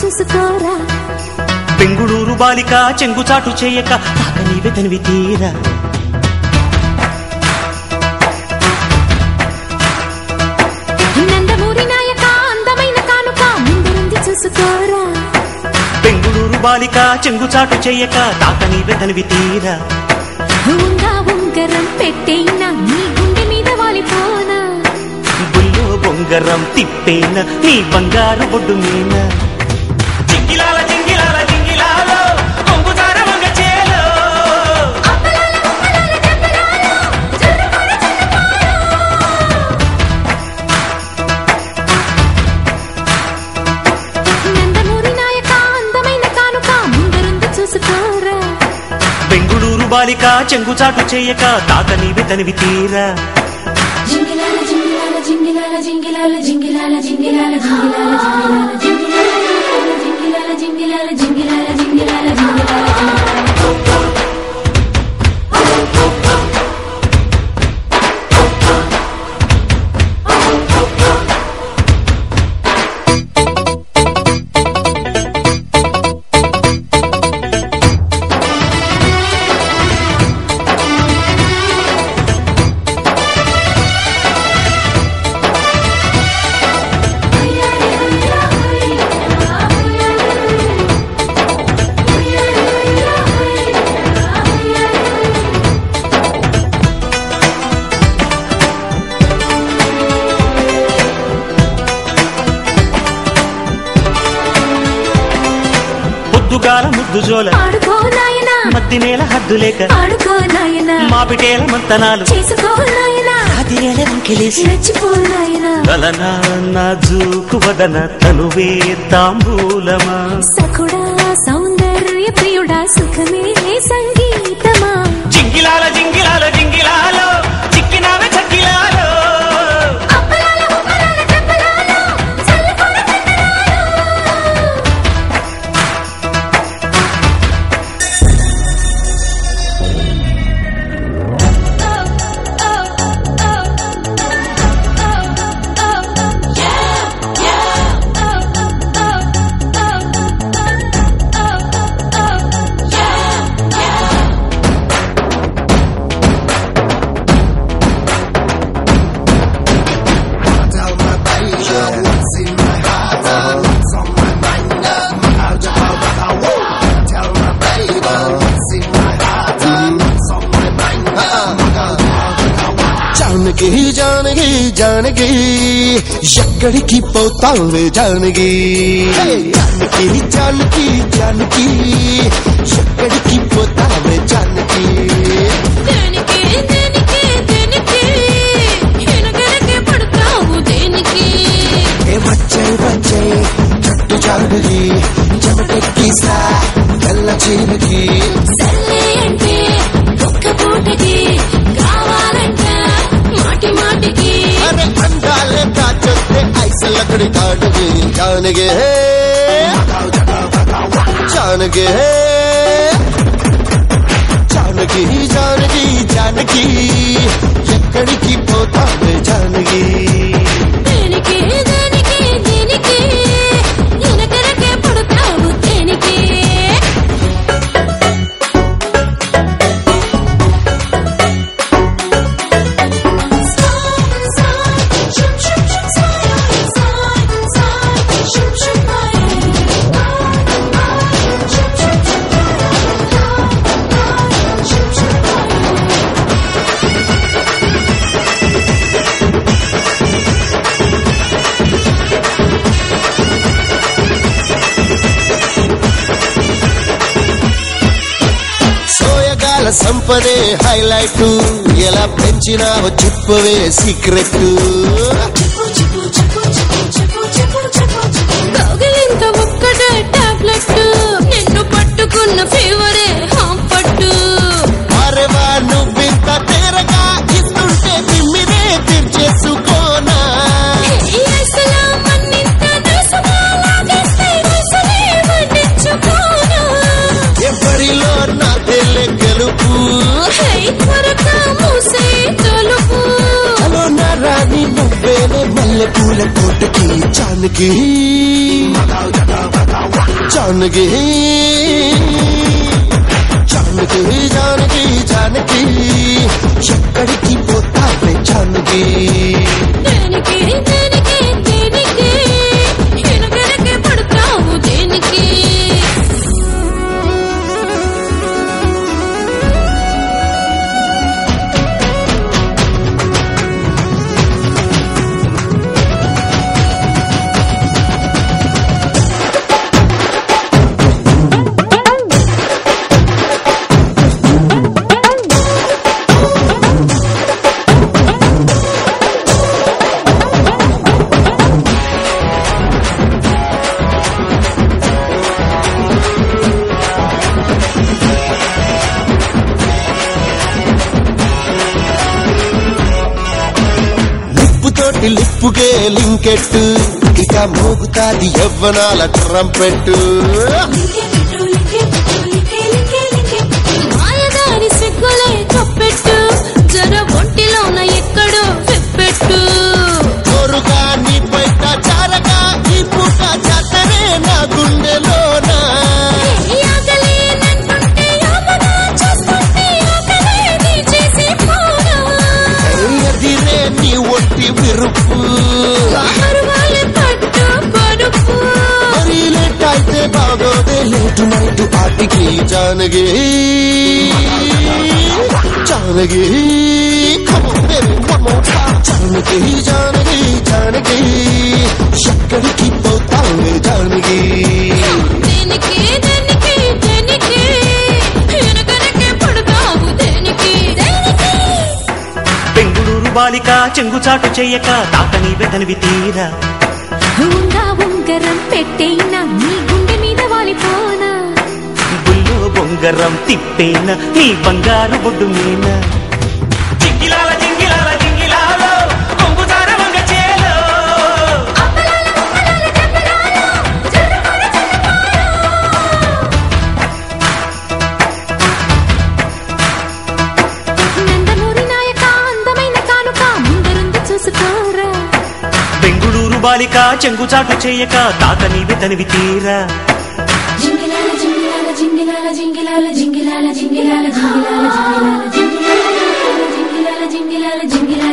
చూసుకోరా బెంగుళూరు బాలిక చెంగుచాటు చేయక తాక నీవే తనివి తీరా నందమూరి నాయక అందమైన కానుక ముందుంది చూసుకోరా బెంగుళూరు బాలిక చెంగుచాటు చేయక తాక నీవే తనివి తీరా ఉంగా ఉంగరం పెట్టేనా నీ గుండె మీద వాలిపోనా బుల్లో బొంగరం తిప్పేనా నీ బంగారు బొడ్డు మీనా జింగిలాల జింగిలాల జింగిలాలో కొంగుదార వంగ చేలో నందమూరి నాయక అందమైన కానుక ముందరుంది చూసుకోరా బెంగుళూరు బాలిక చెంగుచాటు చేయక తాత నీవే తనివి తీరా జింగిలాల జింగిలాల జింగిలాల జింగిలాల జింగిలాల జింగిలాల జింగిలాల జింగిలాల జింగిలాల జింగిలాల జింగిలాల జింగిలాల జింగిలాల పొద్దుగాల ముద్దు జోల ఆడుకో నాయనా మద్ది నేల హద్దు లేక ఆడుకో నాయనా మా పిటేల మంతనాలు చేసుకో నాయనా అదిరేల వంకెలేసి రెచ్చిపో నాయనా గలనా నాజూకు వదన తనువే తాంబూలమా సఖుడా సౌందర్య ప్రియుడా సుఖమే సంగీతమా జింగిలాల జింగిలాల జింగిలాలో చిక్కినావే చక్కిలాలో అప్పలాల ఉప్పలాల చెప్పలాలో చల్లకొర जानकी जानकी जानकी ఎక్కడికి పోతావే जानकी जानकी जानकी जानकी ఎక్కడికి పోతావే जानकी దేనికి దేనికి దేనికి ఎనగనకే పడతావు దేనికి ఏ వచ్చే వచ్చే జట్టు జానకి చెమటెక్కిసా తెల్ల చీరకి సల్లే అంటే ఒక్క పూటకి కావాలంట మాటి మాటికి అరే అందాలే కాచొస్తే ఐస లకడి కాటుకి जानकी जानकी जानकी जानकी जानकी ఎక్కడికి పోతావే जानकी దేనికి దేనికి దేనికి ఎనగనకే పడతావు దేనికి సోయగాల సంపదే హైలైట్ ఎలా పెంచినావో చెప్పవే సీక్రెట్ కౌగిలింత ఒక్కటే టాబ్లెట్ నిన్ను పట్టుకున్న ఫీవరే హాంపట్టు అరేవా నువ్వింత తేరగా ఇస్తుంటే తిమ్మిరే తీర్చేసుకోనా ఈ ఐసలా మన్నింత నసుగా లాగేస్తే వసలే వడ్డించుకోనా ఎవరిలో నా తెల్లె గెలుపు హై త్వరగా మూసే తలుపు చలో నా రాణి నువ్వేనే మల్లె పూల కోటకి जानकी जानकी जानकी जानकी जानकी ఎక్కడికి పోతావే जानकी దేనికి దేనికి దేనికి ఎనగనకే పడతావు దేనికి లిప్పుకే లింకెట్టు ఇక మోగుతాది యవ్వనాల ట్రంపెట్టు మాయదారి సిగ్గులే కప్పెట్టు జర ఒంటిలోన ఎక్కడో పెట్టు కోరుగా నీ బయట చారగా ఈ పూట జాతరే నా గుండెలోన ఎదిరే నీ ఒట్టి విరుపు మరి లేట్ అయితే బాగోదే లేటు నైటు ఆటికి జానకి జానకి జానకి జానకి జానకి ఎక్కడికి పోతావే జానకి దేనికి దేనికి దేనికి ఎనగనకే పడతావు దేనికి దేనికి బెంగుళూరు బాలిక చెంగుచాటు చెయ్యక తాత నీవే తనివి తీరా ఉంగరం పెట్టేనా నీ గుండె మీద వాలిపోనా బుల్లో బొంగరం తిప్పేనా నీ బంగారు బొడ్డు మీనా జింగిలాల జింగిలాల జింగిలాలో కొంగుదార వంగ చేలో నందమూరి నాయక అందమైన కానుక ముందరుంది చూసుకోరా బెంగుళూరు బాలిక చెంగుచాటు చెయ్యక తాత నీవే తనివి తీరా జింగిలాల జింగిలాల జింగిలాల జింగిలాల జింగిలాల జింగిలాల జింగిలాల జింగిలాల జింగిలాల జింగిలాల జింగిలాల జింగిలాల